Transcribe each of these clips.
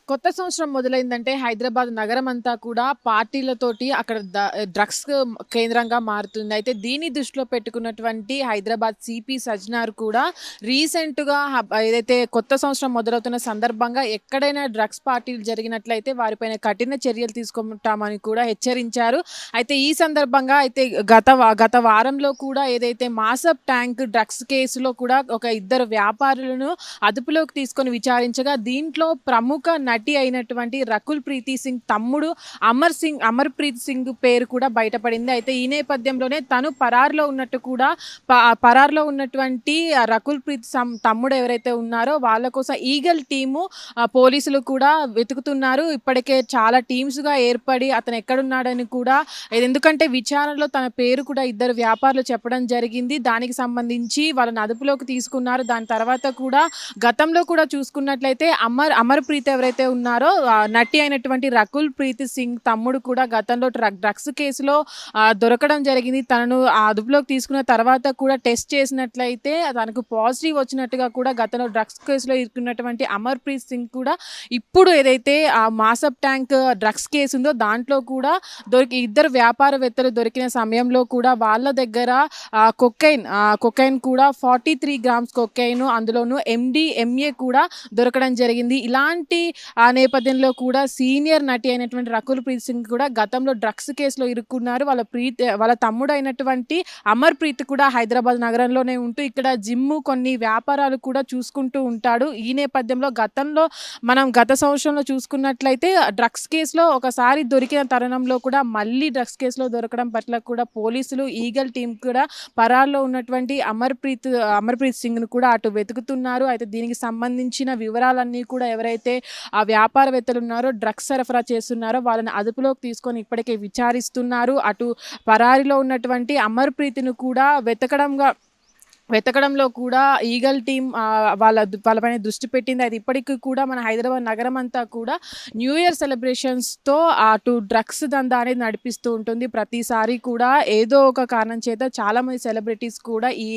కొత్త సంవత్సరం మొదలైందంటే హైదరాబాద్ నగరం అంతా కూడా పార్టీలతోటి అక్కడ డ్రగ్స్ కేంద్రంగా మారుతుంది. అయితే దీన్ని దృష్టిలో పెట్టుకున్నటువంటి హైదరాబాద్ సిపి సజ్జనార్ కూడా రీసెంట్‌గా ఏదైతే కొత్త సంవత్సరం మొదలవుతున్న సందర్భంగా ఎక్కడైనా డ్రగ్స్ పార్టీలు జరిగినట్లయితే వారిపైన కఠిన చర్యలు తీసుకుంటామని కూడా హెచ్చరించారు. అయితే ఈ సందర్భంగా అయితే గత వారంలో కూడా ఏదైతే మాసప్ ట్యాంక్ డ్రగ్స్ కేసులో కూడా ఒక ఇద్దరు వ్యాపారులను అదుపులోకి తీసుకొని విచారించగా దీంట్లో ప్రముఖ నటి అయినటువంటి రకుల్ ప్రీతి సింగ్ తమ్ముడు అమర్‌ప్రీత్ సింగ్ పేరు కూడా బయటపడింది. అయితే ఈ నేపథ్యంలోనే తను పరారులో ఉన్నటువంటి రకుల్ ప్రీత్ తమ్ముడు ఎవరైతే ఉన్నారో వాళ్ళ కోసం ఈగల్ టీము పోలీసులు కూడా వెతుకుతున్నారు. ఇప్పటికే చాలా టీమ్స్‌గా ఏర్పడి అతను ఎక్కడున్నాడని కూడా ఎందుకంటే విచారణలో తన పేరు కూడా ఇద్దరు వ్యాపారులు చెప్పడం జరిగింది. దానికి సంబంధించి వాళ్ళని అదుపులోకి తీసుకున్నారు. దాని తర్వాత కూడా గతంలో కూడా చూసుకున్నట్లయితే అమర్‌ప్రీత్ ఎవరైతే ఉన్నారో నటి అయినటువంటి రకుల్ ప్రీత్ సింగ్ తమ్ముడు కూడా గతంలో డ్రగ్స్ కేసులో దొరకడం జరిగింది. తనను అదుపులోకి తీసుకున్న తర్వాత కూడా టెస్ట్ చేసినట్లయితే తనకు పాజిటివ్ వచ్చినట్టుగా కూడా గతంలో డ్రగ్స్ కేసులో ఇరుక్కున్నటువంటి అమర్‌ప్రీత్ సింగ్ కూడా ఇప్పుడు ఏదైతే ఆ మాసప్ ట్యాంక్ డ్రగ్స్ కేసు ఉందో దాంట్లో కూడా ఇద్దరు వ్యాపారవేత్తలు దొరికిన సమయంలో కూడా వాళ్ళ దగ్గర కొకైన్ కూడా 43 గ్రామ్స్ కొకైన్, అందులోనూ MDMA కూడా దొరకడం జరిగింది. ఇలాంటి నేపథ్యంలో కూడా సీనియర్ నటి అయినటువంటి రకుల్ ప్రీత్ సింగ్ కూడా గతంలో డ్రగ్స్ కేసులో ఇరుక్కున్నారు. వాళ్ళ తమ్ముడు అయినటువంటి అమర్‌ప్రీత్ కూడా హైదరాబాద్ నగరంలోనే ఉంటూ ఇక్కడ జిమ్ కొన్ని వ్యాపారాలు కూడా చూసుకుంటూ ఉంటాడు. ఈ నేపథ్యంలో గత సంవత్సరంలో చూసుకున్నట్లయితే డ్రగ్స్ కేసులో ఒకసారి దొరికిన తరుణంలో కూడా మళ్ళీ డ్రగ్స్ కేసులో దొరకడం పట్ల కూడా పోలీసులు ఈగల్ టీం కూడా పరారులో ఉన్నటువంటి అమర్‌ప్రీత్ సింగ్ను కూడా అటు వెతుకుతున్నారు. అయితే దీనికి సంబంధించిన వివరాలన్నీ కూడా ఎవరైతే ఆ వ్యాపారవేత్తలు ఉన్నారో డ్రగ్స్ సరఫరా చేస్తున్నారో వాళ్ళని అదుపులోకి తీసుకొని ఇప్పటికే విచారిస్తున్నారు. అటు పరారీలో ఉన్నటువంటి అమర్‌ప్రీత్‌ను కూడా వెతకడంలో కూడా ఈగల్ టీం వాళ్ళపైన దృష్టి పెట్టింది. అయితే ఇప్పటికీ కూడా మన హైదరాబాద్ నగరం అంతా కూడా న్యూ ఇయర్ సెలబ్రేషన్స్తో అటు డ్రగ్స్ దందా అనేది నడిపిస్తూ ఉంటుంది. ప్రతిసారి కూడా ఏదో ఒక కారణం చేత చాలామంది సెలబ్రిటీస్ కూడా ఈ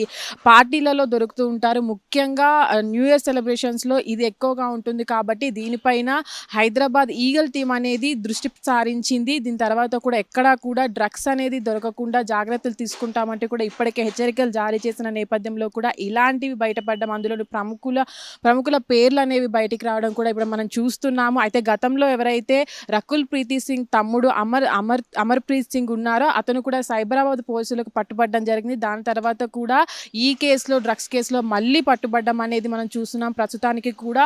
పార్టీలలో దొరుకుతూ ఉంటారు. ముఖ్యంగా న్యూ ఇయర్ సెలబ్రేషన్స్లో ఇది ఎక్కువగా ఉంటుంది కాబట్టి దీనిపైన హైదరాబాద్ ఈగల్ టీం అనేది దృష్టి సారించింది. దీని తర్వాత కూడా ఎక్కడా కూడా డ్రగ్స్ అనేది దొరకకుండా జాగ్రత్తలు తీసుకుంటామంటే కూడా ఇప్పటికే హెచ్చరికలు జారీ చేసిన నేపథ్యంలో కూడా ఇలాంటివి బయటపడడం, అందులో ప్రముఖుల పేర్లు అనేవి బయటికి రావడం కూడా ఇప్పుడు మనం చూస్తున్నాము. అయితే గతంలో ఎవరైతే రకుల్ ప్రీతి సింగ్ తమ్ముడు అమర్‌ప్రీత్ సింగ్ ఉన్నారో అతను కూడా సైబరాబాద్ పోలీసులకు పట్టుబడడం జరిగింది. దాని తర్వాత కూడా ఈ కేసులో డ్రగ్స్ కేసులో మళ్ళీ పట్టుబడడం అనేది మనం చూస్తున్నాం. ప్రస్తుతానికి కూడా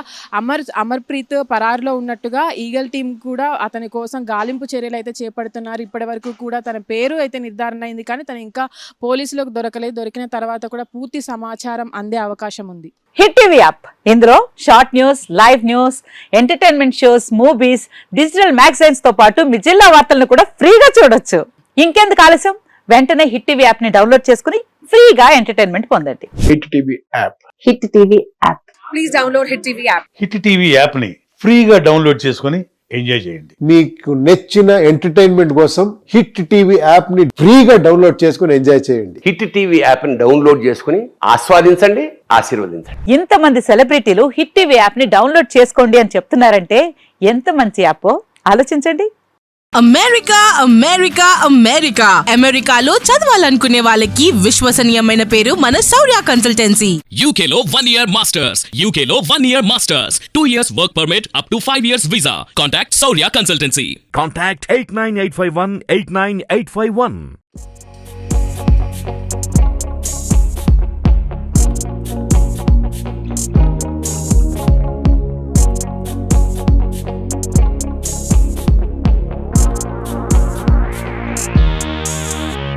అమర్‌ప్రీత్ పరారులో ఉన్నట్టుగా ఈగల్ టీం కూడా అతని కోసం గాలింపు చర్యలు అయితే చేపడుతున్నారు. ఇప్పటి వరకు కూడా తన పేరు అయితే నిర్ధారణ అయింది కానీ తను ఇంకా పోలీసులకు దొరకలేదు. దొరికిన తర్వాత కూడా పూర్తి సమాచారం అందే అవకాశం ఉంది. హిట్ టీవీ యాప్ ఇందులో short news, live news, entertainment shows, movies, digital magazines తో పాటు మీ జిల్లా వార్తలను కూడా ఫ్రీగా చూడొచ్చు. ఇంకెందుకు ఆలస్యం, వెంటనే హిట్ టీవీ యాప్ ని డౌన్లోడ్ చేసుకుని ఫ్రీగా ఎంటర్టైన్మెంట్ పొందండి. Hit TV app. Hit TV app. Please download hit TV app. Hit TV app ని ఫ్రీగా డౌన్లోడ్ చేసుకుని ఎంజాయ్ చేయండి. మీకు నచ్చిన ఎంటర్టైన్మెంట్ కోసం హిట్ టీవీ యాప్ ని ఫ్రీగా డౌన్లోడ్ చేసుకుని ఎంజాయ్ చేయండి. హిట్ టీవీ యాప్ ని డౌన్లోడ్ చేసుకుని ఆస్వాదించండి, ఆశీర్వదించండి. ఇంతమంది సెలబ్రిటీలు హిట్ టీవీ యాప్ ని డౌన్లోడ్ చేసుకోండి అని చెప్తున్నారంటే ఎంత మంచి యాప్ ఆలోచించండి. అమెరికాలో చదవాలనుకునే వాళ్ళకి విశ్వసనీయమైన పేరు మన శౌర్య కన్సల్టెన్సీ. UK లో 1 year masters, 2 years work permit up to 5 years visa. Contact Saurya Consultancy. Contact 89851 89851.